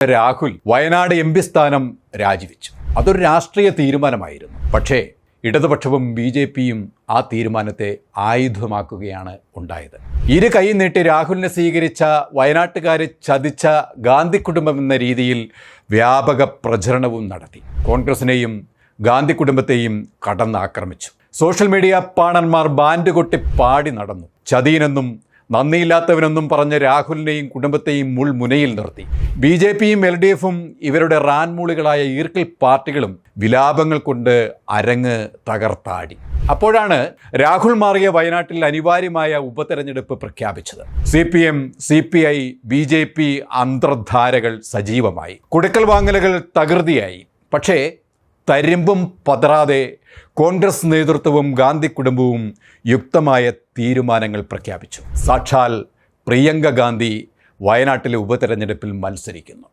Rahul Wayanad MP. സ്ഥാനം രാജിവെച്ചു. അതൊരു രാഷ്ട്രീയ തീരുമാനമായിരുന്നു. പക്ഷേ ഇടതുപക്ഷവും ബി.ജെ.പിയും ആ തീരുമാനത്തെ ആയുധമാക്കുകയാണ് ഉണ്ടായത്. ഇരു കൈ നീട്ടി രാഹുലിനെ സ്വീകരിച്ച വയനാട്ടുകാരെ ചതിച്ച ഗാന്ധി കുടുംബം എന്ന രീതിയിൽ വ്യാപക പ്രചരണവും നടത്തി. കോൺഗ്രസിനെയും ഗാന്ധി കുടുംബത്തെയും കടന്നാക്രമിച്ചു. സോഷ്യൽ മീഡിയ പാണന്മാർ ബാൻഡ് കൊട്ടി പാടി നടന്നു. ചതിയനെന്നും നന്ദിയില്ലാത്തവനെന്നും പറഞ്ഞ് രാഹുലിനെയും കുടുംബത്തെയും മുൾമുനയിൽ നിർത്തി. ബി.ജെ.പിയും എൽ.ഡി.എഫും ഇവരുടെ റാൻമൂളികളായ ഈർക്കിൽ പാർട്ടികളും വിലാപങ്ങൾ കൊണ്ട് അരങ്ങ് തകർത്താടി. അപ്പോഴാണ് രാഹുൽ മാറിയ വയനാട്ടിൽ അനിവാര്യമായ ഉപതെരഞ്ഞെടുപ്പ് പ്രഖ്യാപിച്ചത്. CPM, CPI, ബി.ജെ.പി അന്തർധാരകൾ സജീവമായി. കൊടുക്കൽ വാങ്ങലുകൾ തകൃതിയായി. പക്ഷേ തരിമ്പും പതറാതെ കോൺഗ്രസ് നേതൃത്വവും ഗാന്ധി കുടുംബവും യുക്തമായ തീരുമാനങ്ങൾ പ്രഖ്യാപിച്ചു. സാക്ഷാൽ പ്രിയങ്ക ഗാന്ധി വയനാട്ടിലെ ഉപതെരഞ്ഞെടുപ്പിൽ മത്സരിക്കുന്നു.